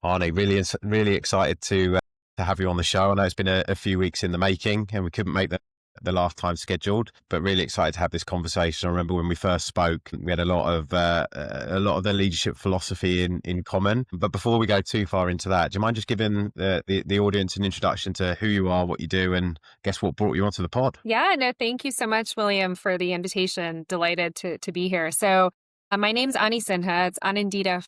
Arnie, really excited to have you on the show. I know it's been a few weeks in the making, and we couldn't make the last time scheduled, but really excited to have this conversation. I remember when we first spoke, we had a lot of the leadership philosophy in common. But before we go too far into that, do you mind just giving the audience an introduction to who you are, what you do, and guess what brought you onto the pod? Yeah, no, thank you so much, William, for the invitation. Delighted to be here. So, my name's Ani Sinha. It's Anindita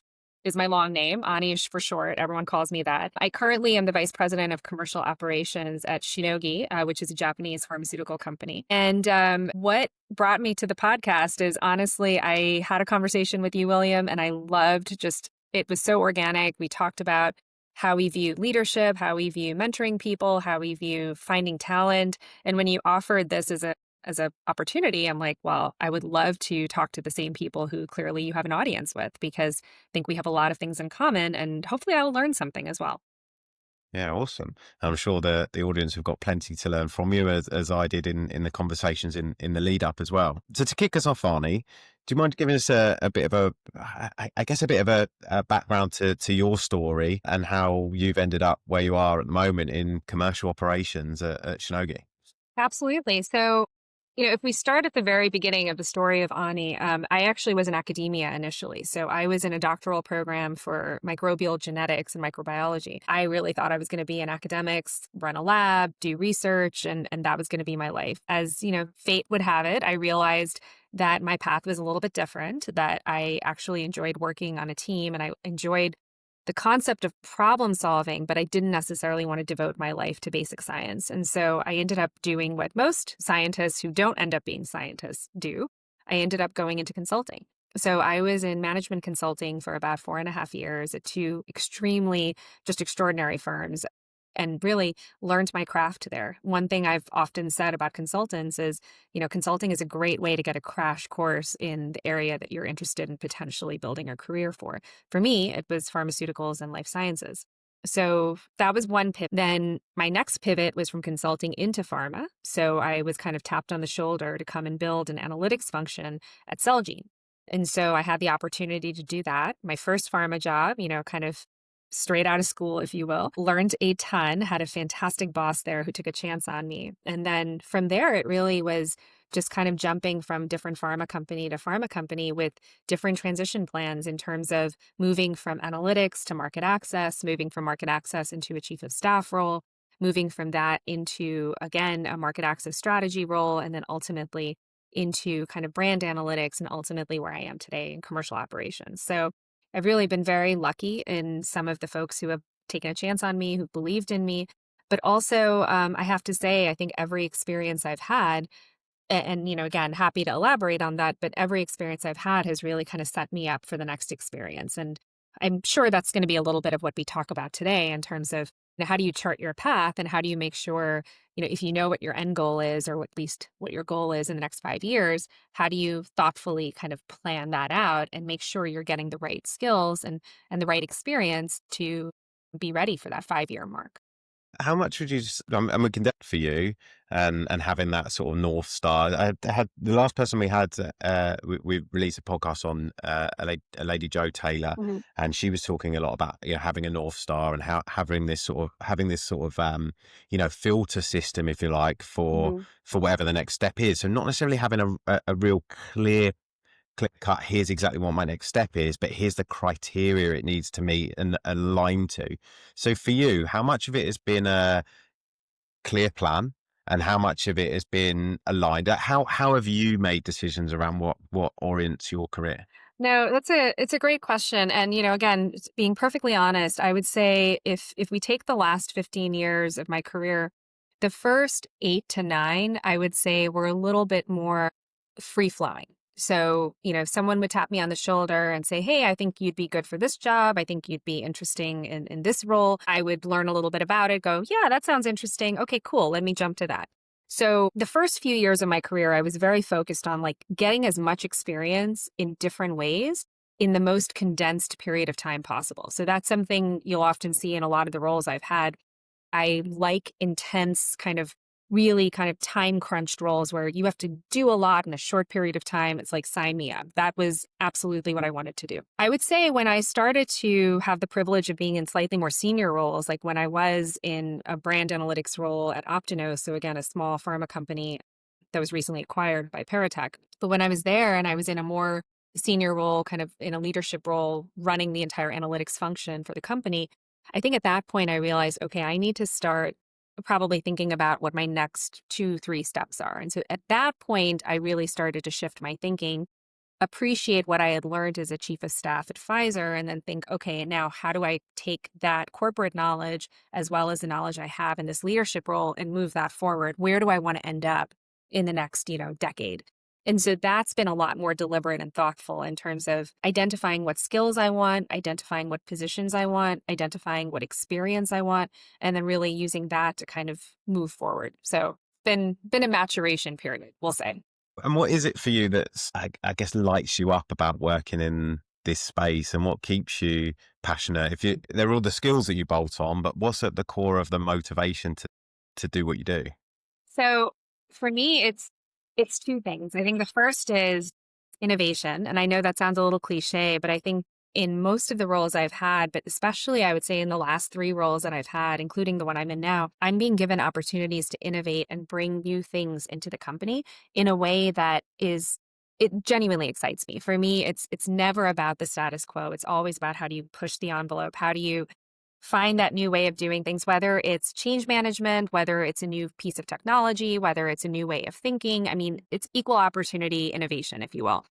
is my long name. Ani is for short. Everyone calls me that. I currently am the vice president of commercial operations at Shinogi, which is a Japanese pharmaceutical company. And what brought me to the podcast is honestly, I had a conversation with you, William, and I loved it was so organic. We talked about how we view leadership, how we view mentoring people, how we view finding talent. And when you offered this as a opportunity, I'm like, well, I would love to talk to the same people who clearly you have an audience with, because I think we have a lot of things in common, and hopefully I'll learn something as well. Yeah, awesome. I'm sure the audience have got plenty to learn from you, as I did in the conversations in the lead up as well. So to kick us off, Arnie, do you mind giving us a bit of I guess a bit of a background to your story and how you've ended up where you are at the moment in commercial operations at Shinogi? Absolutely. So, if we start at the very beginning of the story of Ani, I actually was in academia initially. So I was in a doctoral program for microbial genetics and microbiology. I really thought I was going to be in academics, run a lab, do research, and that was going to be my life. As, fate would have it, I realized that my path was a little bit different, that I actually enjoyed working on a team and I enjoyed the concept of problem solving, but I didn't necessarily want to devote my life to basic science. And so I ended up doing what most scientists who don't end up being scientists do. I ended up going into consulting. So I was in management consulting for about 4.5 years at two extremely just extraordinary firms, and really learned my craft there. One thing I've often said about consultants is, consulting is a great way to get a crash course in the area that you're interested in potentially building a career for. For me, it was pharmaceuticals and life sciences. So that was one pivot. Then my next pivot was from consulting into pharma. So I was kind of tapped on the shoulder to come and build an analytics function at Celgene. And so I had the opportunity to do that. My first pharma job, kind of straight out of school, if you will, learned a ton, had a fantastic boss there who took a chance on me. And then from there, it really was just kind of jumping from different pharma company to pharma company with different transition plans in terms of moving from analytics to market access, moving from market access into a chief of staff role, moving from that into, again, a market access strategy role, and then ultimately into kind of brand analytics, and ultimately where I am today in commercial operations. So I've really been very lucky in some of the folks who have taken a chance on me, who believed in me. But also, I have to say, I think every experience I've had, and, again, happy to elaborate on that, but every experience I've had has really kind of set me up for the next experience. And I'm sure that's going to be a little bit of what we talk about today in terms of how do you chart your path and how do you make sure, if you know what your end goal is, or at least what your goal is in the next 5 years, how do you thoughtfully kind of plan that out and make sure you're getting the right skills and the right experience to be ready for that 5-year mark? How much would you? I'm looking down for you, and having that sort of North Star. I had the last person we had. We released a podcast on a lady, Joe Taylor, Mhm. and she was talking a lot about having a North Star and how having this sort of filter system, if you like, Mhm. for whatever the next step is. So not necessarily having a real clear cut, here's exactly what my next step is, but here's the criteria it needs to meet and align to. So for you, how much of it has been a clear plan and how much of it has been aligned? How have you made decisions around what orients your career? No, it's a great question. And, again, being perfectly honest, I would say if we take the last 15 years of my career, the first 8 to 9, I would say were a little bit more free flowing. So, someone would tap me on the shoulder and say, hey, I think you'd be good for this job. I think you'd be interesting in this role. I would learn a little bit about it, go, yeah, that sounds interesting. Okay, cool. Let me jump to that. So the first few years of my career, I was very focused on getting as much experience in different ways in the most condensed period of time possible. So that's something you'll often see in a lot of the roles I've had. I like intense kind of really kind of time crunched roles where you have to do a lot in a short period of time. It's like, sign me up. That was absolutely what I wanted to do. I would say when I started to have the privilege of being in slightly more senior roles, like when I was in a brand analytics role at Optinos, so again, a small pharma company that was recently acquired by Paratech. But when I was there and I was in a more senior role, kind of in a leadership role, running the entire analytics function for the company, I think at that point I realized, okay, I need to start probably thinking about what my next 2, 3 steps are. And so at that point, I really started to shift my thinking, appreciate what I had learned as a chief of staff at Pfizer, and then think, okay, now how do I take that corporate knowledge as well as the knowledge I have in this leadership role and move that forward? Where do I want to end up in the next, decade? And so that's been a lot more deliberate and thoughtful in terms of identifying what skills I want, identifying what positions I want, identifying what experience I want, and then really using that to kind of move forward. So been a maturation period, we'll say. And what is it for you that's, I guess, lights you up about working in this space, and what keeps you passionate? If you, they're all the skills that you bolt on, but what's at the core of the motivation to do what you do? So for me, it's two things. I think the first is innovation. And I know that sounds a little cliche, but I think in most of the roles I've had, but especially I would say in the last 3 roles that I've had, including the one I'm in now, I'm being given opportunities to innovate and bring new things into the company in a way that it genuinely excites me. For me, it's never about the status quo. It's always about how do you push the envelope? How do you find that new way of doing things, whether it's change management, whether it's a new piece of technology, whether it's a new way of thinking. I mean, it's equal opportunity innovation, if you will.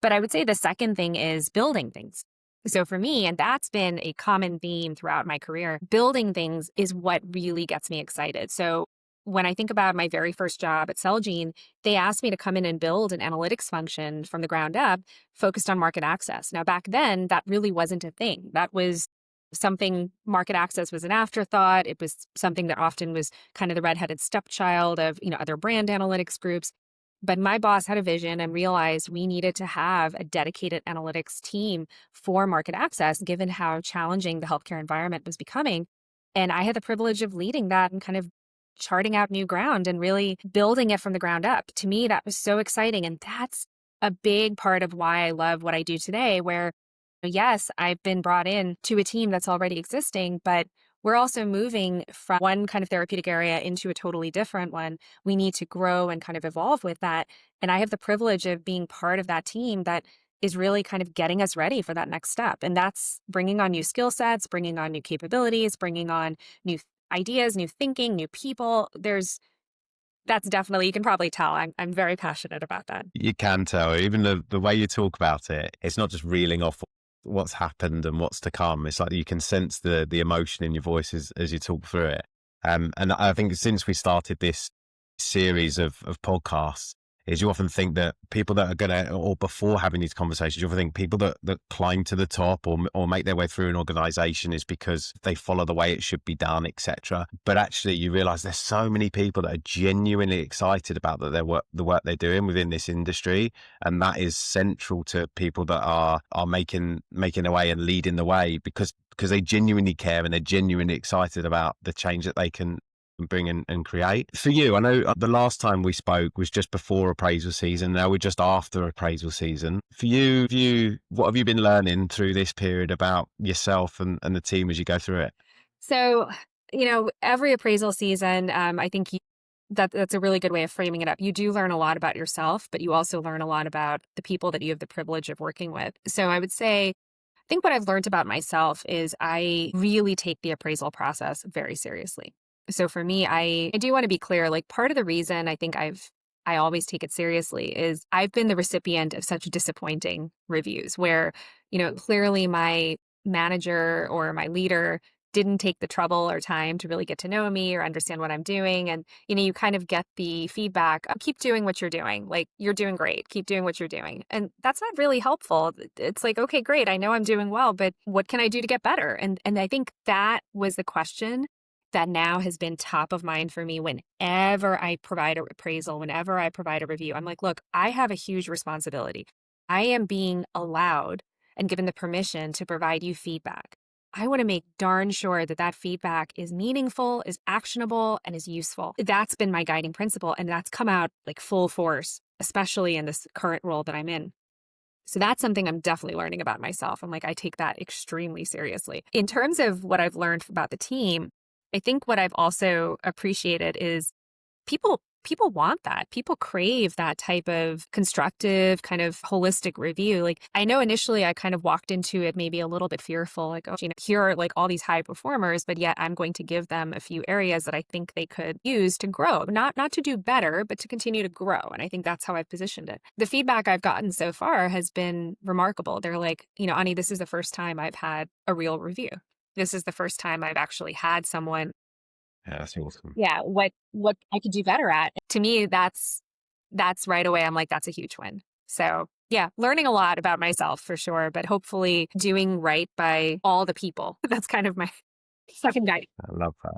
But I would say the second thing is building things. So for me, and that's been a common theme throughout my career, building things is what really gets me excited. So when I think about my very first job at Celgene, they asked me to come in and build an analytics function from the ground up focused on market access. Now, back then, that really wasn't a thing. That was something, market access was an afterthought. It was something that often was kind of the redheaded stepchild of, other brand analytics groups. But my boss had a vision and realized we needed to have a dedicated analytics team for market access, given how challenging the healthcare environment was becoming. And I had the privilege of leading that and kind of charting out new ground and really building it from the ground up. To me, that was so exciting. And that's a big part of why I love what I do today, where yes, I've been brought in to a team that's already existing, but we're also moving from one kind of therapeutic area into a totally different one. We need to grow and kind of evolve with that. And I have the privilege of being part of that team that is really kind of getting us ready for that next step. And that's bringing on new skill sets, bringing on new capabilities, bringing on new ideas, new thinking, new people. That's definitely, you can probably tell I'm very passionate about that. You can tell, even the way you talk about it, it's not just reeling off what's happened and what's to come. It's like you can sense the emotion in your voice as you talk through it. And I think since we started this series of podcasts, is you often think that people that are going to, or before having these conversations, you often think people that climb to the top or make their way through an organization is because they follow the way it should be done, etc. But actually you realize there's so many people that are genuinely excited about the work they're doing within this industry. And that is central to people that are making the way and leading the way because they genuinely care and they're genuinely excited about the change that they can bring in and create. For you, I know the last time we spoke was just before appraisal season. Now we're just after appraisal season. For you, what have you been learning through this period about yourself and the team as you go through it? So, every appraisal season, I think that's a really good way of framing it up. You do learn a lot about yourself, but you also learn a lot about the people that you have the privilege of working with. So I would say, I think what I've learned about myself is I really take the appraisal process very seriously. So for me, I do want to be clear, like part of the reason I think I always take it seriously is I've been the recipient of such disappointing reviews where, clearly my manager or my leader didn't take the trouble or time to really get to know me or understand what I'm doing. And, you kind of get the feedback, oh, keep doing what you're doing. Like, you're doing great. Keep doing what you're doing. And that's not really helpful. It's like, okay, great. I know I'm doing well, but what can I do to get better? And I think that was the question that now has been top of mind for me whenever I provide a appraisal, whenever I provide a review. I'm like, look, I have a huge responsibility. I am being allowed and given the permission to provide you feedback. I want to make darn sure that that feedback is meaningful, is actionable, and is useful. That's been my guiding principle. And that's come out like full force, especially in this current role that I'm in. So that's something I'm definitely learning about myself. I'm like, I take that extremely seriously. In terms of what I've learned about the team, I think what I've also appreciated is people want that. People crave that type of constructive, kind of holistic review. Like I know initially I kind of walked into it maybe a little bit fearful, like, oh, here are like all these high performers, but yet I'm going to give them a few areas that I think they could use to grow, not to do better, but to continue to grow. And I think that's how I've positioned it. The feedback I've gotten so far has been remarkable. They're like, Ani, this is the first time I've had a real review. This is the first time I've actually had someone, Yeah, that's awesome. yeah, what I could do better at. To me, that's right away. I'm like, that's a huge win. So yeah, learning a lot about myself for sure, but hopefully doing right by all the people. That's kind of my second guide. I love that.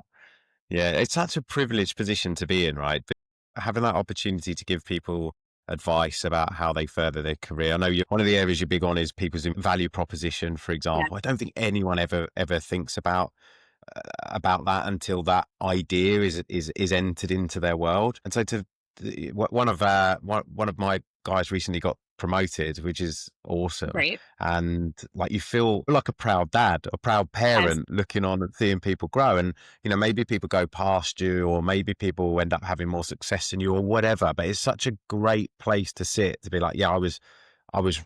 Yeah, it's such a privileged position to be in, right? But having that opportunity to give people advice about how they further their career. I know one of the areas you're big on is people's value proposition, for Yeah, example. I don't think anyone ever thinks about that until that idea is entered into their world. And so one of my guys recently got promoted, which is awesome. great. And like you feel like a proud dad, a proud Yes, parent looking on and seeing people grow. And, maybe people go past you, or maybe people end up having more success than you or whatever. But it's such a great place to sit, to be like, yeah, I was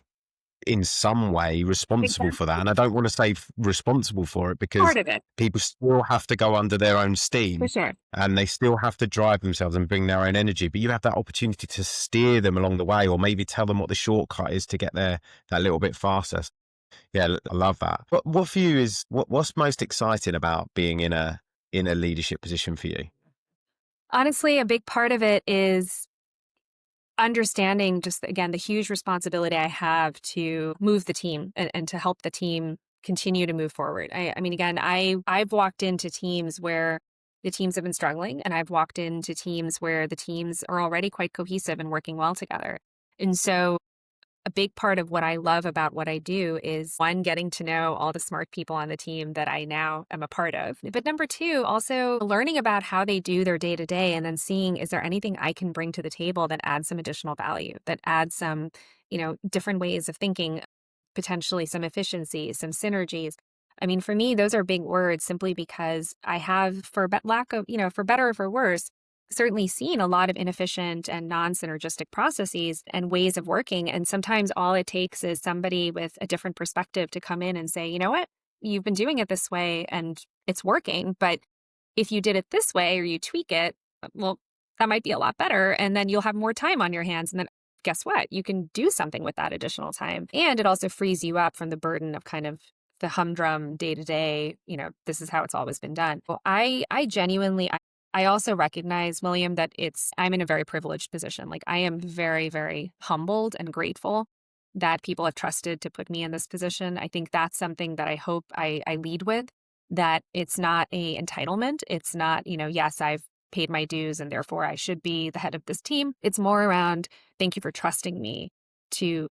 in some way responsible for that. exactly. And I don't want to say responsible for it, because Part of it, people still have to go under their own for steam, sure. and they still have to drive themselves and bring their own energy. But you have that opportunity to steer them along the way, or maybe tell them what the shortcut is to get there that little bit faster. Yeah, I love that. What for you is what's most exciting about being in a leadership position for you? Honestly, a big part of it is understanding just, again, the huge responsibility I have to move the team and to help the team continue to move forward. I mean, again, I've walked into teams where the teams have been struggling, and I've walked into teams where the teams are already quite cohesive and working well together. And so a big part of what I love about what I do is one, getting to know all the smart people on the team that I now am a part of. But number two, also learning about how they do their day to day, and then seeing, is there anything I can bring to the table that adds some additional value, that adds some, different ways of thinking, potentially some efficiencies, some synergies. I mean, for me, those are big words simply because I have, for lack of, for better or for worse, certainly seen a lot of inefficient and non-synergistic processes and ways of working. And sometimes all it takes is somebody with a different perspective to come in and say, you know what, you've been doing it this way and it's working, but if you did it this way or you tweak it, well, that might be a lot better. And then you'll have more time on your hands. And then guess what? You can do something with that additional time. And it also frees you up from the burden of kind of the humdrum day to day, this is how it's always been done. Well, I genuinely, I also recognize, William, that I'm in a very privileged position. Like I am very, very humbled and grateful that people have trusted to put me in this position. I think that's something that I hope I lead with, that it's not a entitlement. It's not, yes, I've paid my dues and therefore I should be the head of this team. It's more around, thank you for trusting me to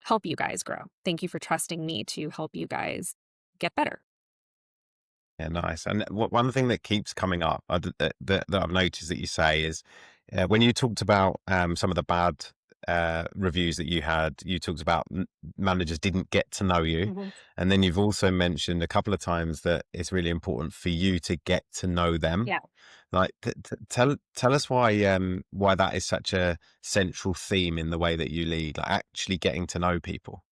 help you guys grow. Thank you for trusting me to help you guys get better. Yeah, nice. And one thing that keeps coming up that I've noticed that you say is when you talked about some of the bad reviews that you had, you talked about managers didn't get to know you. Mhm. And then you've also mentioned a couple of times that it's really important for you to get to know them. Yeah, Like, tell us why that is such a central theme in the way that you lead, like actually getting to know people.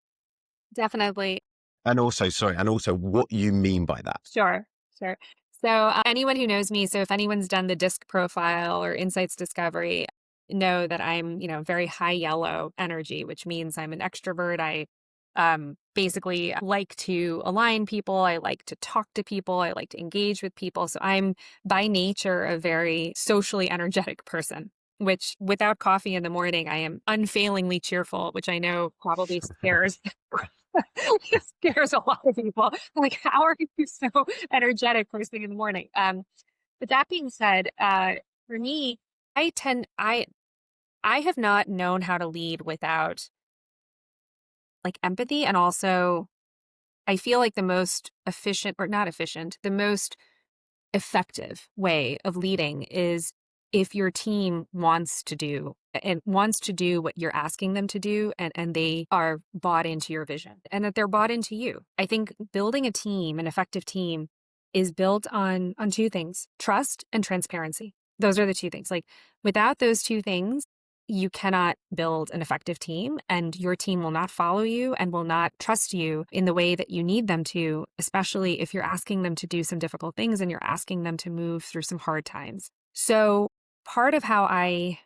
definitely. And also what you mean by that. Sure, sure. So anyone who knows me, so if anyone's done the DISC profile or insights discovery, know that I'm, very high yellow energy, which means I'm an extrovert. I basically like to align people. I like to talk to people. I like to engage with people. So I'm by nature a very socially energetic person, which without coffee in the morning, I am unfailingly cheerful, which I know probably scares it scares a lot of people. Like, how are you so energetic first thing in the morning? But that being said, for me, I have not known how to lead without like empathy and also I feel like the most efficient, or not efficient, the most effective way of leading is if your team wants to do what you're asking them to do, and they are bought into your vision and that they're bought into you. I think building a team, an effective team, is built on two things: trust and transparency. Those are the two things. Like, without those two things, you cannot build an effective team, and your team will not follow you and will not trust you in the way that you need them to, especially if you're asking them to do some difficult things and you're asking them to move through some hard times. So part of how I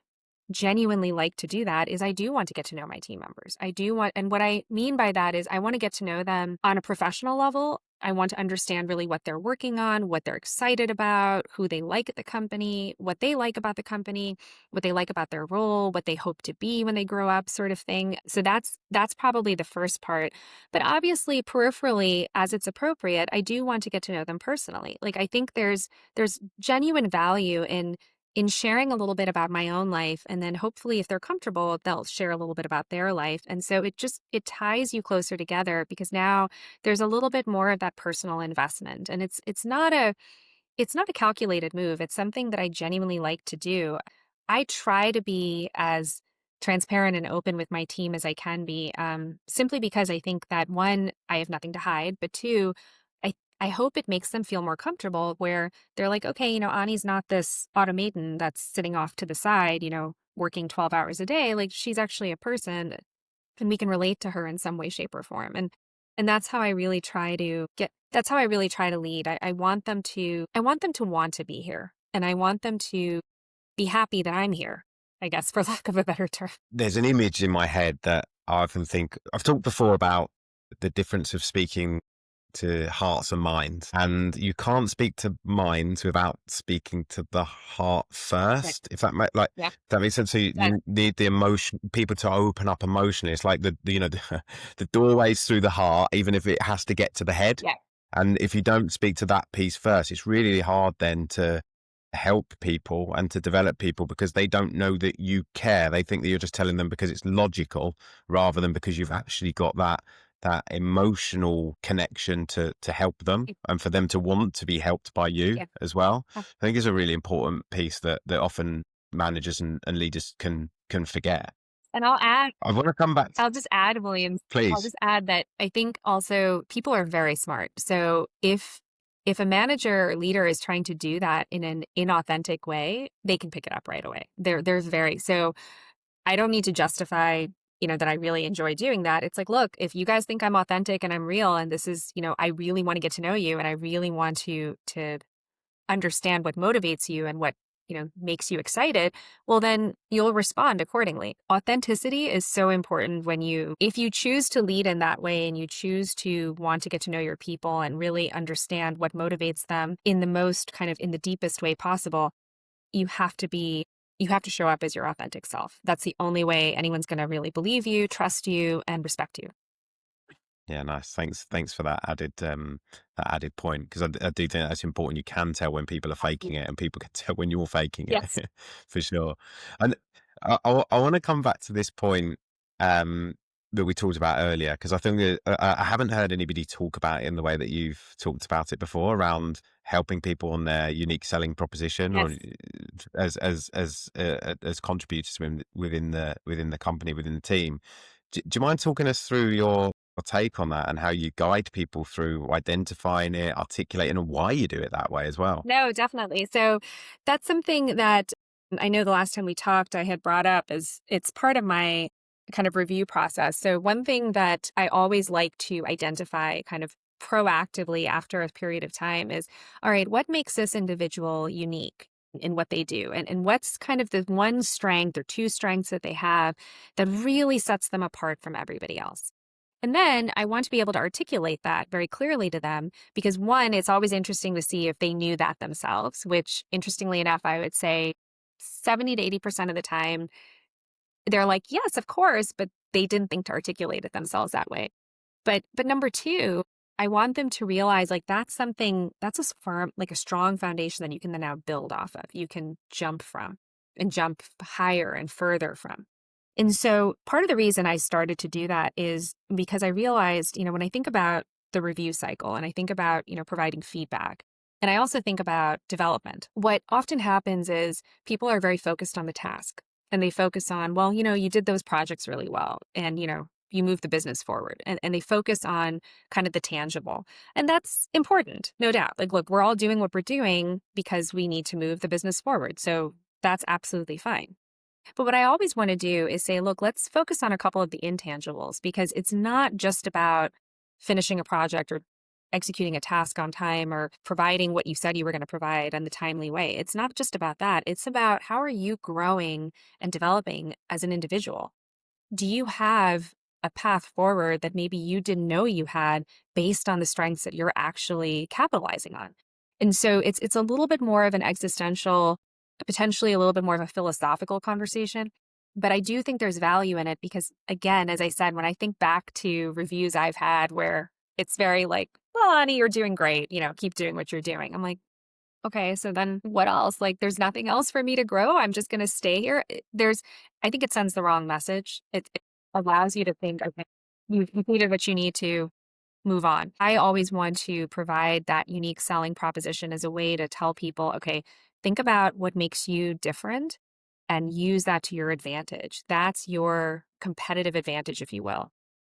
genuinely like to do that is I do want to get to know my team members. And what I mean by that is I want to get to know them on a professional level. I want to understand really what they're working on, what they're excited about, who they like at the company, what they like about the company, what they like about their role, what they hope to be when they grow up, sort of thing. So that's probably the first part. But obviously, peripherally, as it's appropriate, I do want to get to know them personally. Like, I think there's genuine value in sharing a little bit about my own life, and then hopefully, if they're comfortable, they'll share a little bit about their life. And so it ties you closer together, because now there's a little bit more of that personal investment. And it's not a calculated move. It's something that I genuinely like to do. I try to be as transparent and open with my team as I can be, simply because I think that, one, I have nothing to hide, but two, I hope it makes them feel more comfortable, where they're like, okay, Ani's not this automaton that's sitting off to the side, working 12 hours a day. Like, she's actually a person, and we can relate to her in some way, shape, or form. And that's how I really try to lead. I want them to want to be here, and I want them to be happy that I'm here, I guess, for lack of a better term. There's an image in my head that I often think, I've talked before about the difference of speaking to hearts and minds, and you can't speak to minds without speaking to the heart Right. first. If that Yeah. that makes sense. So That, you need the emotion, people to open up emotionally. It's like the doorways through the heart, even if it has to get to the head. yeah. And if you don't speak to that piece first, it's really hard then to help people and to develop people, because they don't know that you care. They think that you're just telling them because it's logical, rather than because you've actually got that emotional connection to help them, and for them to want to be helped by you Yeah. as well. I think is a really important piece that often managers and leaders can forget. And I want to come back to, I'll just add, Williams, I'll please. just add that I think also people are very smart. So if a manager or leader is trying to do that in an inauthentic way, they can pick it up right away. There's very, so I don't need to justify, that I really enjoy doing that. It's like, look, if you guys think I'm authentic and I'm real, and this is, I really want to get to know you, and I really want to understand what motivates you and what, makes you excited, well, then you'll respond accordingly. Authenticity is so important if you choose to lead in that way, and you choose to want to get to know your people and really understand what motivates them in the deepest way possible. You have to show up as your authentic self. That's the only way anyone's going to really believe you, trust you, and respect you. Yeah, nice. Thanks for that added point, because I do think that's important. You can tell when people are faking it, and people can tell when you're faking Yes. it, for sure. And I want to come back to this point that we talked about earlier, because I think that I haven't heard anybody talk about it in the way that you've talked about it before, around helping people on their unique selling proposition, or Yes. as contributors within the company, within the team. Do you mind talking us through your take on that, and how you guide people through identifying it, articulating, and why you do it that way as well? No, definitely. So that's something that I know the last time we talked, I had brought up as it's part of my kind of review process. So one thing that I always like to identify kind of proactively after a period of time is, all right, what makes this individual unique in what they do? And what's kind of the one strength or two strengths that they have that really sets them apart from everybody else? And then I want to be able to articulate that very clearly to them, because one, it's always interesting to see if they knew that themselves, which, interestingly enough, I would say 70 to 80% of the time, they're like, yes, of course, but they didn't think to articulate it themselves that way. But number two, I want them to realize, like, that's a firm, like a strong foundation that you can then now build off of. You can jump from and jump higher and further from. And so part of the reason I started to do that is because I realized, when I think about the review cycle and I think about, providing feedback. And I also think about development. What often happens is people are very focused on the task and they focus on, well, you did those projects really well and, you move the business forward and they focus on kind of the tangible. And that's important, no doubt. Like, look, we're all doing what we're doing because we need to move the business forward. So that's absolutely fine. But what I always want to do is say, look, let's focus on a couple of the intangibles because it's not just about finishing a project or executing a task on time or providing what you said you were going to provide in the timely way. It's not just about that. It's about how are you growing and developing as an individual? Do you have a path forward that maybe you didn't know you had based on the strengths that you're actually capitalizing on? And so it's a little bit more of an existential, potentially a little bit more of a philosophical conversation. But I do think there's value in it because, again, as I said, when I think back to reviews I've had where it's very like, well, honey, you're doing great, keep doing what you're doing. I'm like, okay, so then what else? Like, there's nothing else for me to grow. I'm just going to stay here. I think it sends the wrong message. It allows you to think, okay, you've completed what you need to move on. I always want to provide that unique selling proposition as a way to tell people, okay, think about what makes you different and use that to your advantage. That's your competitive advantage, if you will.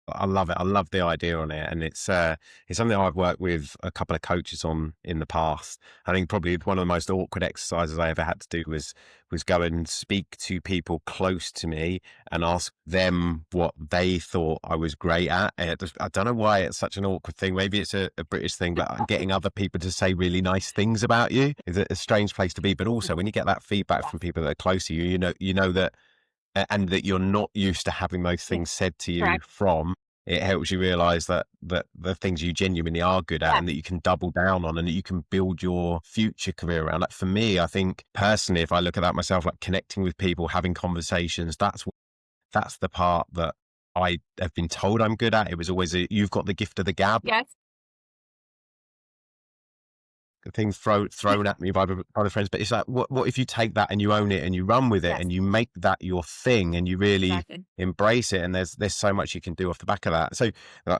I love it. I love the idea on it, and it's something I've worked with a couple of coaches on in the past. I think probably one of the most awkward exercises I ever had to do was go and speak to people close to me and ask them what they thought I was great at. And I don't know why it's such an awkward thing. Maybe it's a British thing, but getting other people to say really nice things about you is a strange place to be. But also, when you get that feedback from people that are close to you, you know that and that you're not used to having those Yeah, things said to you correct. from, it helps you realize that the things you genuinely are good at Yeah. and that you can double down on and that you can build your future career around. Like for me, I think personally, if I look at that myself, like connecting with people, having conversations, that's the part that I have been told I'm good at. It was always you've got the gift of the gab. Yes. Things thrown at me by other friends, but it's like, what if you take that and you own it and you run with it Yes. and you make that your thing and you really Exactly. embrace it? And there's so much you can do off the back of that. So,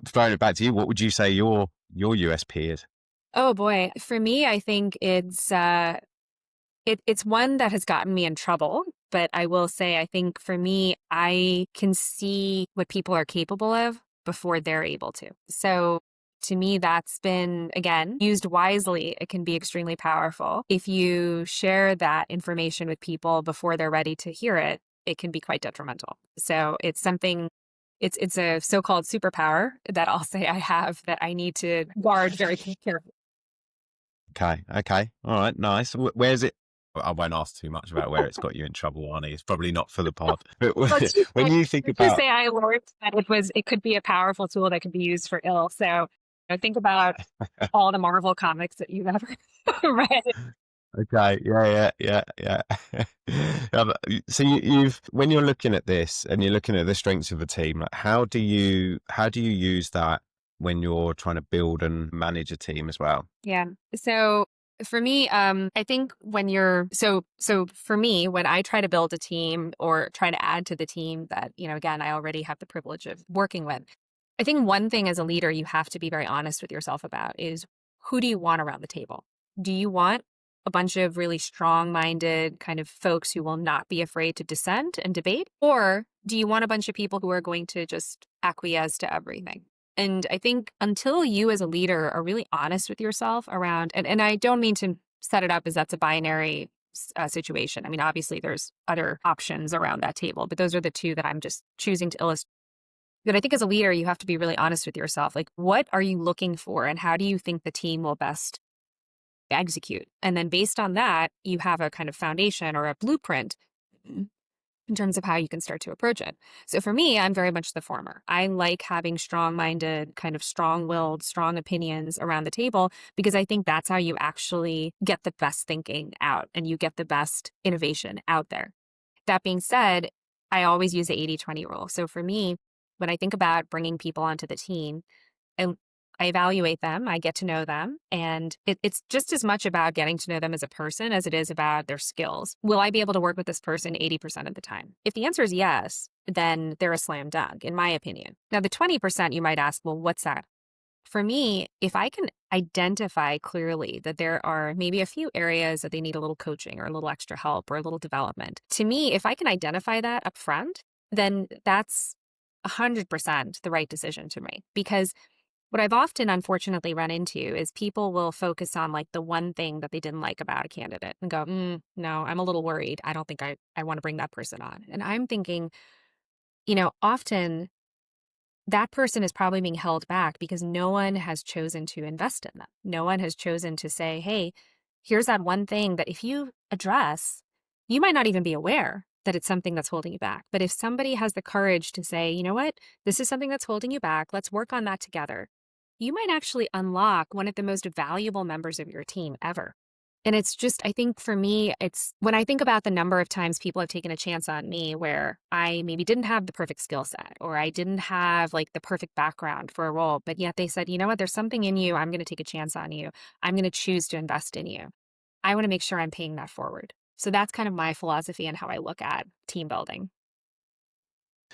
throwing it back to you, what would you say your USP is? Oh boy. For me, I think it's one that has gotten me in trouble, but I will say, I think for me, I can see what people are capable of before they're able to. So to me, that's been, again, used wisely. It can be extremely powerful. If you share that information with people before they're ready to hear it, it can be quite detrimental. So it's something, it's a so-called superpower that I'll say I have that I need to guard very carefully. Okay, all right, nice. Where's it? I won't ask too much about where it's got you in trouble, Arnie. It's probably not for the pod. But Let's just when say, you think let's just about say I learned that it could be a powerful tool that could be used for ill. So think about all the Marvel comics that you've ever read. Okay. Yeah. So you've when you're looking at this and you're looking at the strengths of a team, like how do you use that when you're trying to build and manage a team as well? Yeah. So for me, I think so for me, when I try to build a team or try to add to the team that, again, I already have the privilege of working with, I think one thing as a leader you have to be very honest with yourself about is who do you want around the table? Do you want a bunch of really strong-minded kind of folks who will not be afraid to dissent and debate? Or do you want a bunch of people who are going to just acquiesce to everything? And I think until you as a leader are really honest with yourself around, and I don't mean to set it up as that's a binary situation. I mean, obviously there's other options around that table, but those are the two that I'm just choosing to illustrate. But I think as a leader, you have to be really honest with yourself. Like, what are you looking for and how do you think the team will best execute? And then based on that, you have a kind of foundation or a blueprint in terms of how you can start to approach it. So for me, I'm very much the former. I like having strong-minded, kind of strong-willed, strong opinions around the table because I think that's how you actually get the best thinking out and you get the best innovation out there. That being said, I always use the 80-20 rule. So for me, when I think about bringing people onto the team, I, I evaluate them, I get to know them, and it's just as much about getting to know them as a person as it is about their skills. Will I be able to work with this person 80% of the time? If the answer is yes, then they're a slam dunk, in my opinion. Now, the 20% you might ask, well, what's that? for me, if I can identify clearly that there are maybe a few areas that they need a little coaching or a little extra help or a little development, to me, if I can identify that up front, then that's 100% the right decision to make. Because what I've often unfortunately run into is people will focus on like the one thing that they didn't like about a candidate and go, no, I'm a little worried. I don't think I want to bring that person on. And I'm thinking, often that person is probably being held back because no one has chosen to invest in them. No one has chosen to say, hey, here's that one thing that if you address, you might not even be aware that it's something that's holding you back. But if somebody has the courage to say, you know what, this is something that's holding you back, let's work on that together, you might actually unlock one of the most valuable members of your team ever. And it's just, I think for me, it's when I think about the number of times people have taken a chance on me where I maybe didn't have the perfect skill set or I didn't have like the perfect background for a role, but yet they said, you know what, there's something in you. I'm going to take a chance on you. I'm going to choose to invest in you. I want to make sure I'm paying that forward. So that's kind of my philosophy and how I look at team building.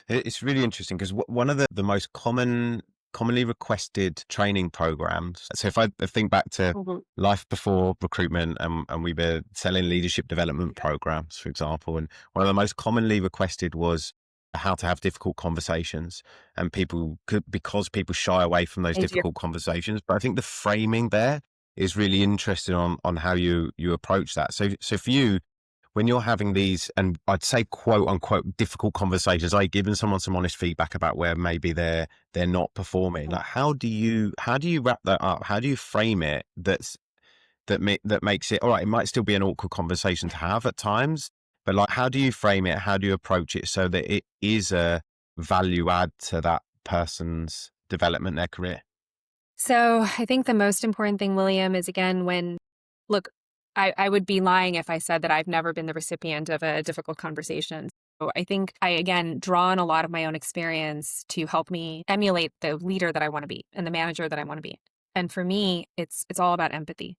It's really interesting because one of the most commonly requested training programs. So if I think back to Mhm. life before recruitment, and we were selling leadership development programs, for example, and one of the most commonly requested was how to have difficult conversations, and because people shy away from those I do. difficult conversations. But I think the framing there is really interesting on how you approach that. So for you, when you're having these, and I'd say quote unquote difficult conversations, like giving someone some honest feedback about where maybe they're not performing, like how do you wrap that up? How do you frame it that makes it all right? It might still be an awkward conversation to have at times, but like how do you frame it? How do you approach it so that it is a value add to that person's development, their career? So I think the most important thing, William, is again, look, I would be lying if I said that I've never been the recipient of a difficult conversation. So I think I, again, draw on a lot of my own experience to help me emulate the leader that I want to be and the manager that I want to be. And for me, it's all about empathy.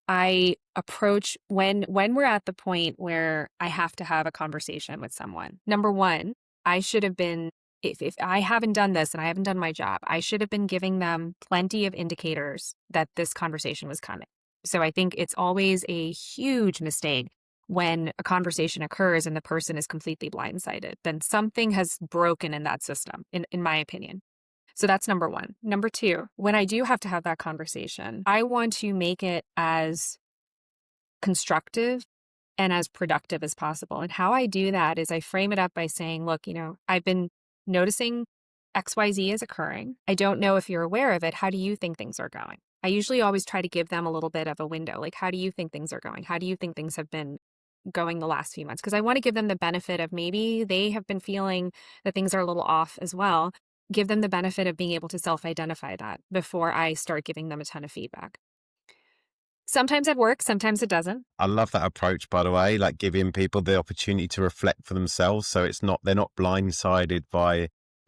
I approach when we're at the point where I have to have a conversation with someone. Number one, I should have been if I haven't done this and I haven't done my job, I should have been giving them plenty of indicators that this conversation was coming. So I think it's always a huge mistake when a conversation occurs and the person is completely blindsided. Then something has broken in that system, in my opinion. So that's number one. Number two, when I do have to have that conversation, I want to make it as constructive and as productive as possible. And how I do that is I frame it up by saying, look, I've been noticing XYZ is occurring. I don't know if you're aware of it. How do you think things are going? I usually always try to give them a little bit of a window. Like, how do you think things are going? How do you think things have been going the last few months? Because I want to give them the benefit of maybe they have been feeling that things are a little off as well. Give them the benefit of being able to self-identify that before I start giving them a ton of feedback. Sometimes it works, sometimes it doesn't. I love that approach, by the way, like giving people the opportunity to reflect for themselves. So they're not blindsided by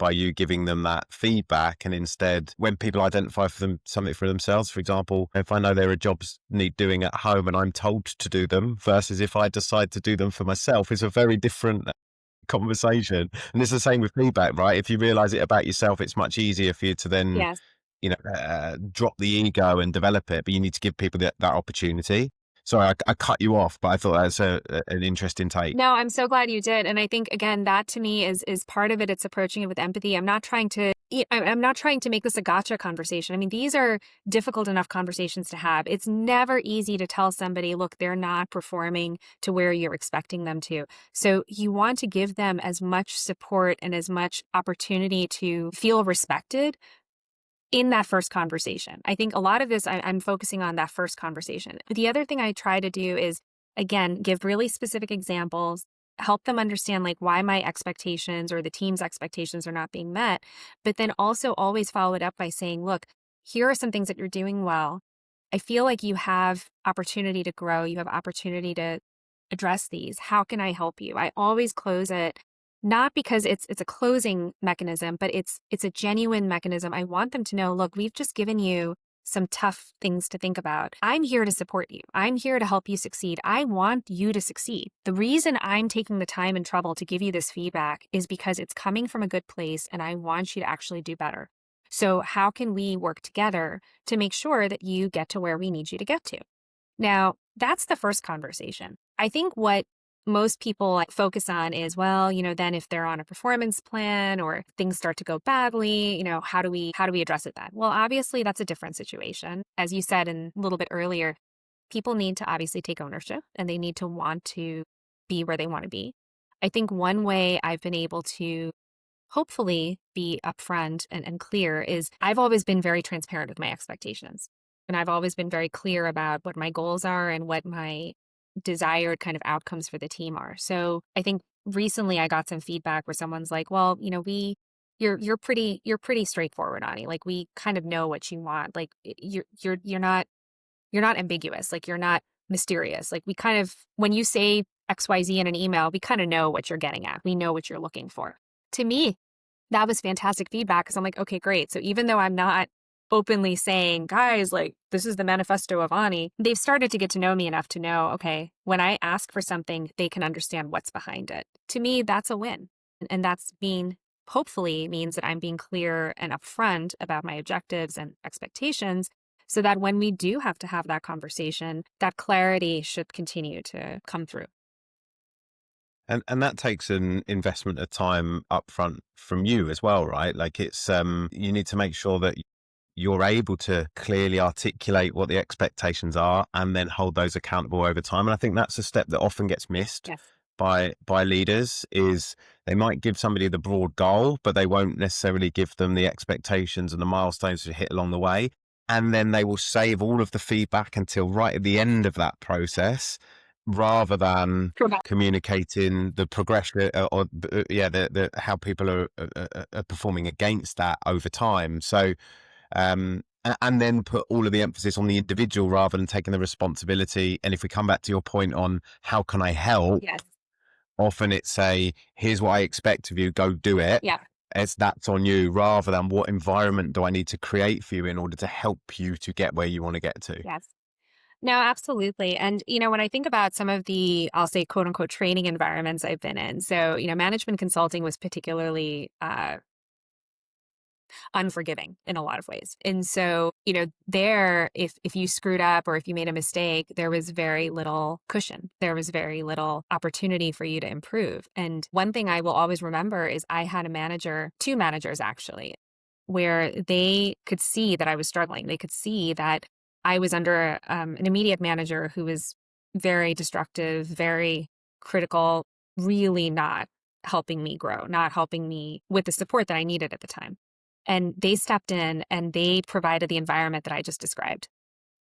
you giving them that feedback. And instead, when people identify something for themselves, for example, if I know there are jobs need doing at home and I'm told to do them versus if I decide to do them for myself, it's a very different conversation. And it's the same with feedback, right? If you realize it about yourself, it's much easier for you to then Yes. drop the ego and develop it, but you need to give people that opportunity. Sorry, I cut you off, but I thought that's an interesting take. No, I'm so glad you did. And I think again, that to me is part of it. It's approaching it with empathy. I'm not trying to make this a gotcha conversation. I mean, these are difficult enough conversations to have. It's never easy to tell somebody, look, they're not performing to where you're expecting them to. So you want to give them as much support and as much opportunity to feel respected in that first conversation. I think a lot of this, I'm focusing on that first conversation. The other thing I try to do is, again, give really specific examples, help them understand like why my expectations or the team's expectations are not being met, but then also always follow it up by saying, look, here are some things that you're doing well. I feel like you have opportunity to grow. You have opportunity to address these. How can I help you? I always close it not because it's a closing mechanism, but it's a genuine mechanism. I want them to know, look, we've just given you some tough things to think about. I'm here to support you. I'm here to help you succeed. I want you to succeed. The reason I'm taking the time and trouble to give you this feedback is because it's coming from a good place and I want you to actually do better. So, how can we work together to make sure that you get to where we need you to get to? Now, that's the first conversation. I think what most people focus on is, well, then if they're on a performance plan or things start to go badly, how do we address it then? Well, obviously that's a different situation. As you said a little bit earlier, people need to obviously take ownership and they need to want to be where they want to be. I think one way I've been able to hopefully be upfront and clear is I've always been very transparent with my expectations. And I've always been very clear about what my goals are and what my desired kind of outcomes for the team are. So I think recently I got some feedback where someone's like, well, you're pretty straightforward, Ani. Like we kind of know what you want. Like you're not ambiguous. Like you're not mysterious. Like we kind of, when you say XYZ in an email, we kind of know what you're getting at. We know what you're looking for. To me, that was fantastic feedback because I'm like, okay, great. So even though I'm not openly saying, guys, like this is the manifesto of Ani, they've started to get to know me enough to know, okay, when I ask for something, they can understand what's behind it. To me, that's a win. And that's hopefully means that I'm being clear and upfront about my objectives and expectations so that when we do have to have that conversation, that clarity should continue to come through. And that takes an investment of time upfront from you as well, right? Like it's you need to make sure that you're able to clearly articulate what the expectations are and then hold those accountable over time. And I think that's a step that often gets missed Yes. by leaders is they might give somebody the broad goal, but they won't necessarily give them the expectations and the milestones to hit along the way. And then they will save all of the feedback until right at the end of that process, rather than Correct. communicating the progression the how people are performing against that over time. So and then put all of the emphasis on the individual rather than taking the responsibility. And if we come back to your point on how can I help, Yes. often it's here's what I expect of you, go do it. Yeah. That's on you, rather than what environment do I need to create for you in order to help you to get where you want to get to. Yes. No, absolutely. And, when I think about some of the, I'll say, quote unquote, training environments I've been in. So, management consulting was particularly unforgiving in a lot of ways. And so, there, if you screwed up or if you made a mistake, there was very little cushion. There was very little opportunity for you to improve. And one thing I will always remember is I had a manager, two managers actually, where they could see that I was struggling. They could see that I was under an immediate manager who was very destructive, very critical, really not helping me grow, not helping me with the support that I needed at the time. And they stepped in and they provided the environment that I just described.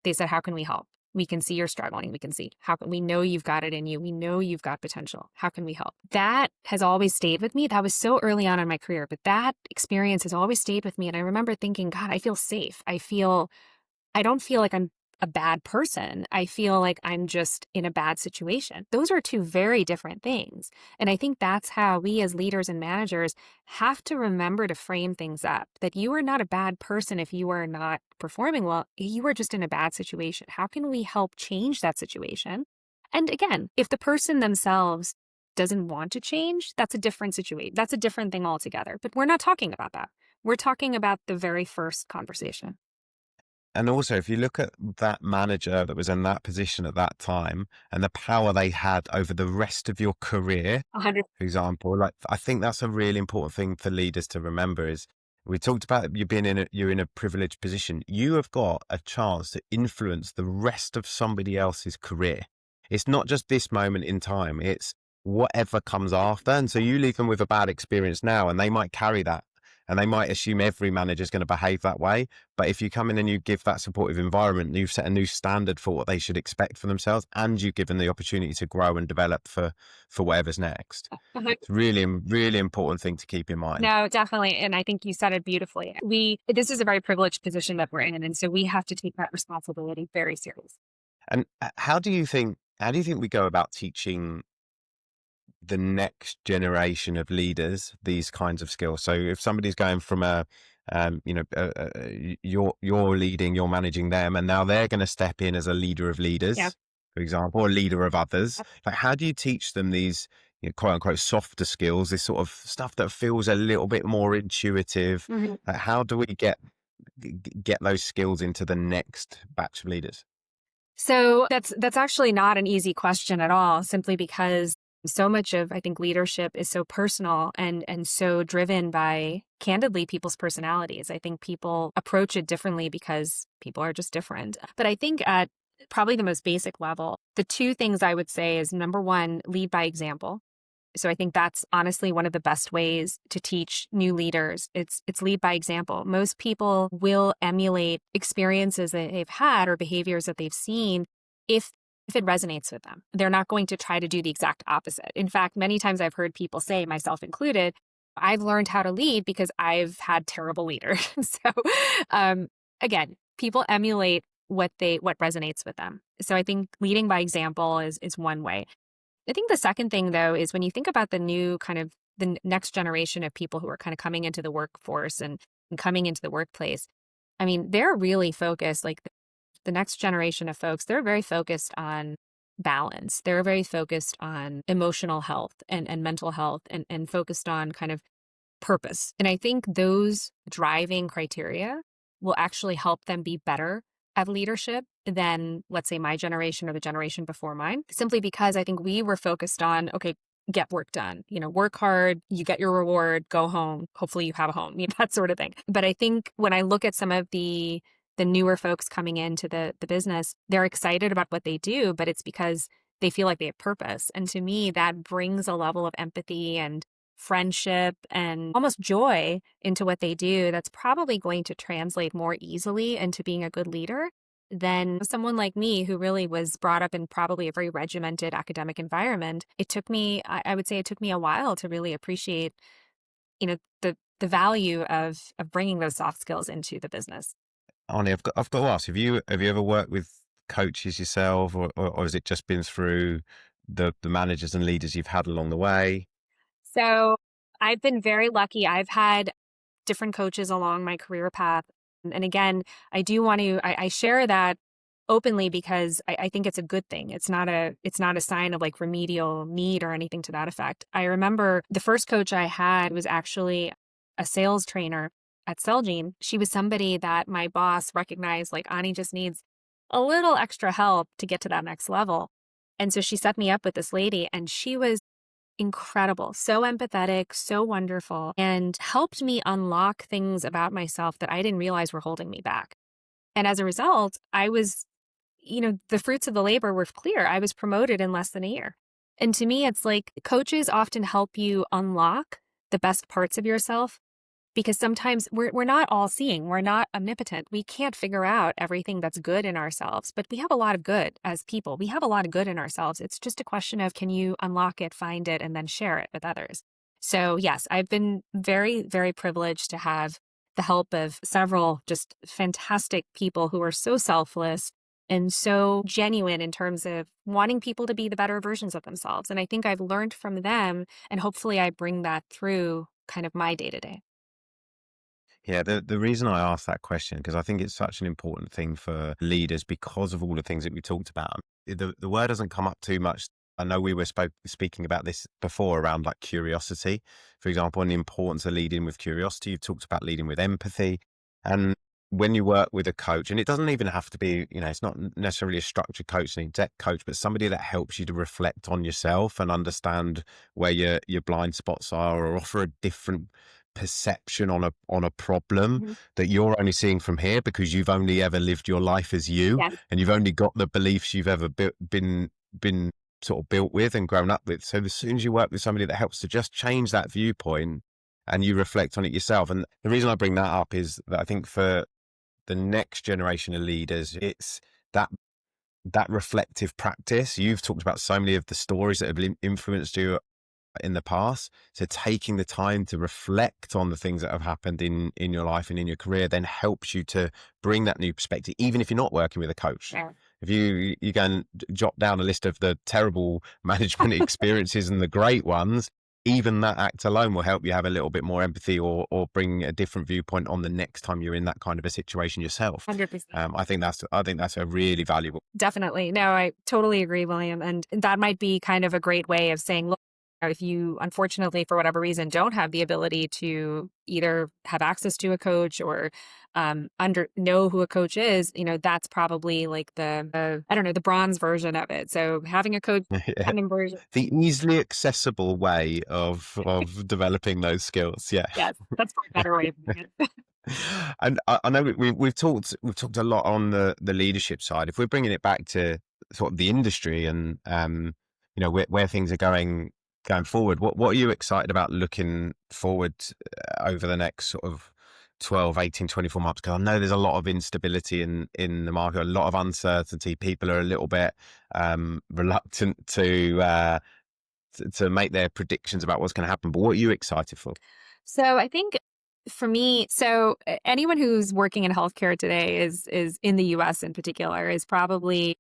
They said, how can we help? We can see you're struggling. We can see how can we know you've got it in you. We know you've got potential. How can we help? That has always stayed with me. That was so early on in my career, but that experience has always stayed with me. And I remember thinking, God, I feel safe. I don't feel like I'm a bad person. I feel like I'm just in a bad situation. Those are two very different things. And I think that's how we as leaders and managers have to remember to frame things up, that you are not a bad person if you are not performing well. You are just in a bad situation. How can we help change that situation? And again, if the person themselves doesn't want to change, that's a different situation. That's a different thing altogether. But we're not talking about that. We're talking about the very first conversation. And also, if you look at that manager that was in that position at that time and the power they had over the rest of your career, 100. for example, like I think that's a really important thing for leaders to remember is we talked about you being you're in a privileged position. You have got a chance to influence the rest of somebody else's career. It's not just this moment in time, it's whatever comes after. And so you leave them with a bad experience now and they might carry that. And they might assume every manager is going to behave that way. But if you come in and you give that supportive environment, you've set a new standard for what they should expect for themselves, and you give them the opportunity to grow and develop for whatever's next. It's really, really important thing to keep in mind. No, definitely. And I think you said it beautifully. This is a very privileged position that we're in. And so we have to take that responsibility very seriously. And how do you think we go about teaching the next generation of leaders these kinds of skills? So if somebody's going from you're leading, you're managing them, and now they're going to step in as a leader of leaders, Yeah. for example, or a leader of others. Like, how do you teach them these quote unquote softer skills, this sort of stuff that feels a little bit more intuitive. Mhm. How do we get those skills into the next batch of leaders? So that's actually not an easy question at all, simply because so much of, I think, leadership is so personal and so driven by, candidly, people's personalities. I think people approach it differently because people are just different. But I think at probably the most basic level, the two things I would say is, number one, lead by example. So I think that's honestly one of the best ways to teach new leaders. It's lead by example. Most people will emulate experiences that they've had or behaviors that they've seen if it resonates with them. They're not going to try to do the exact opposite. In fact, many times I've heard people say, myself included, I've learned how to lead because I've had terrible leaders. So again, people emulate what resonates with them. So I think leading by example is one way. I think the second thing, though, is when you think about the new kind of the next generation of people who are kind of coming into the workforce and coming into the workplace. I mean, they're really focused, like the next generation of folks, they're very focused on balance. They're very focused on emotional health and mental health and focused on kind of purpose. And I think those driving criteria will actually help them be better at leadership than, let's say, my generation or the generation before mine, simply because I think we were focused on, okay, get work done, work hard, you get your reward, go home, hopefully you have a home, that sort of thing. But I think when I look at some of the newer folks coming into the business, they're excited about what they do, but it's because they feel like they have purpose. And to me, that brings a level of empathy and friendship and almost joy into what they do that's probably going to translate more easily into being a good leader than someone like me who really was brought up in probably a very regimented academic environment. It took me, I would say it took me a while to really appreciate, the value of bringing those soft skills into the business. Arnie, I've got to ask, have you ever worked with coaches yourself, or has it just been through the managers and leaders you've had along the way? So I've been very lucky. I've had different coaches along my career path. And again, I do want to, I share that openly because I think it's a good thing. It's not a sign of like remedial need or anything to that effect. I remember the first coach I had was actually a sales trainer at Celgene. She was somebody that my boss recognized, like, Ani just needs a little extra help to get to that next level. And so she set me up with this lady, and she was incredible, so empathetic, so wonderful, and helped me unlock things about myself that I didn't realize were holding me back. And as a result, I was, the fruits of the labor were clear. I was promoted in less than a year. And to me, it's like coaches often help you unlock the best parts of yourself, because sometimes we're not all seeing, we're not omnipotent. We can't figure out everything that's good in ourselves, but we have a lot of good as people. We have a lot of good in ourselves. It's just a question of, can you unlock it, find it, and then share it with others? So yes, I've been very, very privileged to have the help of several just fantastic people who are so selfless and so genuine in terms of wanting people to be the better versions of themselves. And I think I've learned from them, and hopefully I bring that through kind of my day-to-day. Yeah, the reason I asked that question, because I think it's such an important thing for leaders because of all the things that we talked about. The word doesn't come up too much. I know we were speaking about this before around like curiosity, for example, and the importance of leading with curiosity. You've talked about leading with empathy. And when you work with a coach, and it doesn't even have to be, it's not necessarily a structured coach, an exec coach, but somebody that helps you to reflect on yourself and understand where your blind spots are, or offer a different perception on a problem Mhm. that you're only seeing from here because you've only ever lived your life as you, Yes. and you've only got the beliefs you've ever been sort of built with and grown up with. So as soon as you work with somebody that helps to just change that viewpoint and you reflect on it yourself. And the reason I bring that up is that I think for the next generation of leaders, it's that reflective practice. You've talked about so many of the stories that have influenced you in the past. So taking the time to reflect on the things that have happened in your life and in your career then helps you to bring that new perspective, even if you're not working with a coach. Yeah. If you go and jot down a list of the terrible management experiences and the great ones, even that act alone will help you have a little bit more empathy, or bring a different viewpoint on the next time you're in that kind of a situation yourself. 100%. I think that's a really valuable. Definitely. No, I totally agree, William. And that might be kind of a great way of saying, look, If you, unfortunately, for whatever reason, don't have the ability to either have access to a coach or under know who a coach is, that's probably like I don't know, the bronze version of it. So having a coach, Yeah. diamond version, The easily accessible way of developing those skills. Yeah. yes, that's probably a better way of doing it. And I know we've talked a lot on the leadership side. If we're bringing it back to sort of the industry and where things are going forward, what are you excited about looking forward over the next sort of 12, 18, 24 months? Because I know there's a lot of instability in the market, a lot of uncertainty. People are a little bit reluctant to make their predictions about what's going to happen. But what are you excited for? So I think for me, anyone who's working in healthcare today is in the US in particular is probably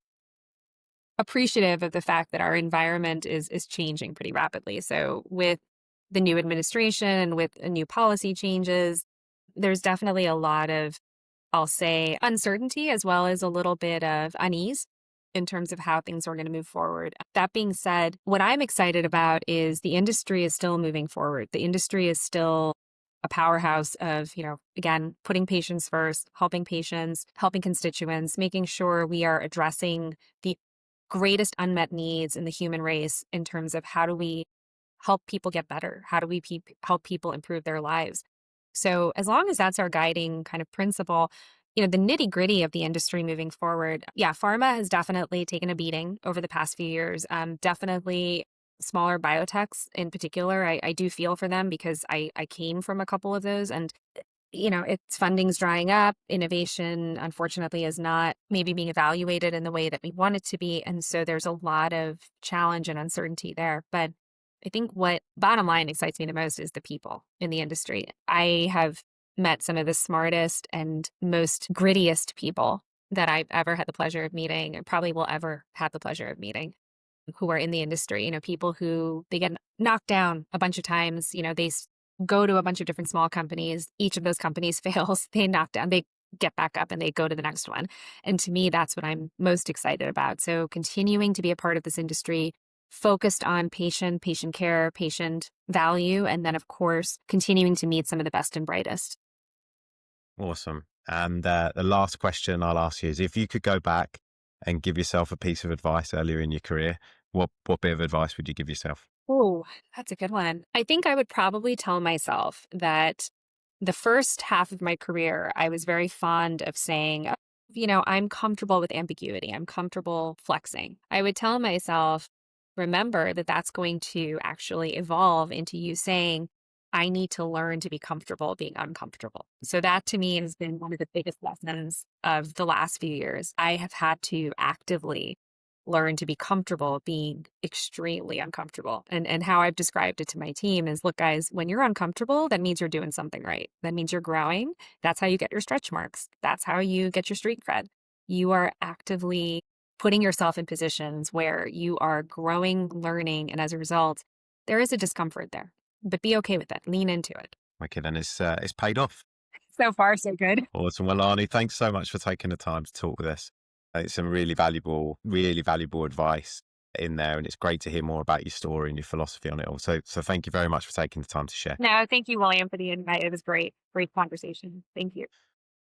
appreciative of the fact that our environment is changing pretty rapidly. So with the new administration and with new policy changes, there's definitely a lot of, I'll say, uncertainty as well as a little bit of unease in terms of how things are going to move forward. That being said, what I'm excited about is the industry is still moving forward. The industry is still a powerhouse of, again, putting patients first, helping patients, helping constituents, making sure we are addressing the greatest unmet needs in the human race in terms of how do we help people get better? How do we help people improve their lives? So as long as that's our guiding kind of principle, the nitty gritty of the industry moving forward, yeah, pharma has definitely taken a beating over the past few years. Definitely smaller biotechs in particular. I do feel for them because I came from a couple of those and its funding's drying up. Innovation, unfortunately, is not maybe being evaluated in the way that we want it to be. And so there's a lot of challenge and uncertainty there. But I think what bottom line excites me the most is the people in the industry. I have met some of the smartest and most grittiest people that I've ever had the pleasure of meeting and probably will ever have the pleasure of meeting who are in the industry, people who they get knocked down a bunch of times, go to a bunch of different small companies. Each of those companies fails. They knock down, they get back up and they go to the next one. And to me, that's what I'm most excited about. So continuing to be a part of this industry, focused on patient care, patient value, and then, of course, continuing to meet some of the best and brightest. Awesome. And the last question I'll ask you is if you could go back and give yourself a piece of advice earlier in your career, what bit of advice would you give yourself? Oh, that's a good one. I think I would probably tell myself that the first half of my career, I was very fond of saying, I'm comfortable with ambiguity. I'm comfortable flexing. I would tell myself, remember that that's going to actually evolve into you saying, I need to learn to be comfortable being uncomfortable. So that to me has been one of the biggest lessons of the last few years. I have had to actively learn to be comfortable being extremely uncomfortable. And how I've described it to my team is, look, guys, when you're uncomfortable, that means you're doing something right. That means you're growing. That's how you get your stretch marks. That's how you get your street cred. You are actively putting yourself in positions where you are growing, learning, and as a result, there is a discomfort there. But be okay with it. Lean into it. Wicked, and it's paid off. So far, so good. Awesome. Well, Arnie, thanks so much for taking the time to talk with us. It's some really valuable advice in there, and it's great to hear more about your story and your philosophy on it all. So thank you very much for taking the time to share. No, thank you, William, for the invite. It was great. Great conversation. Thank you.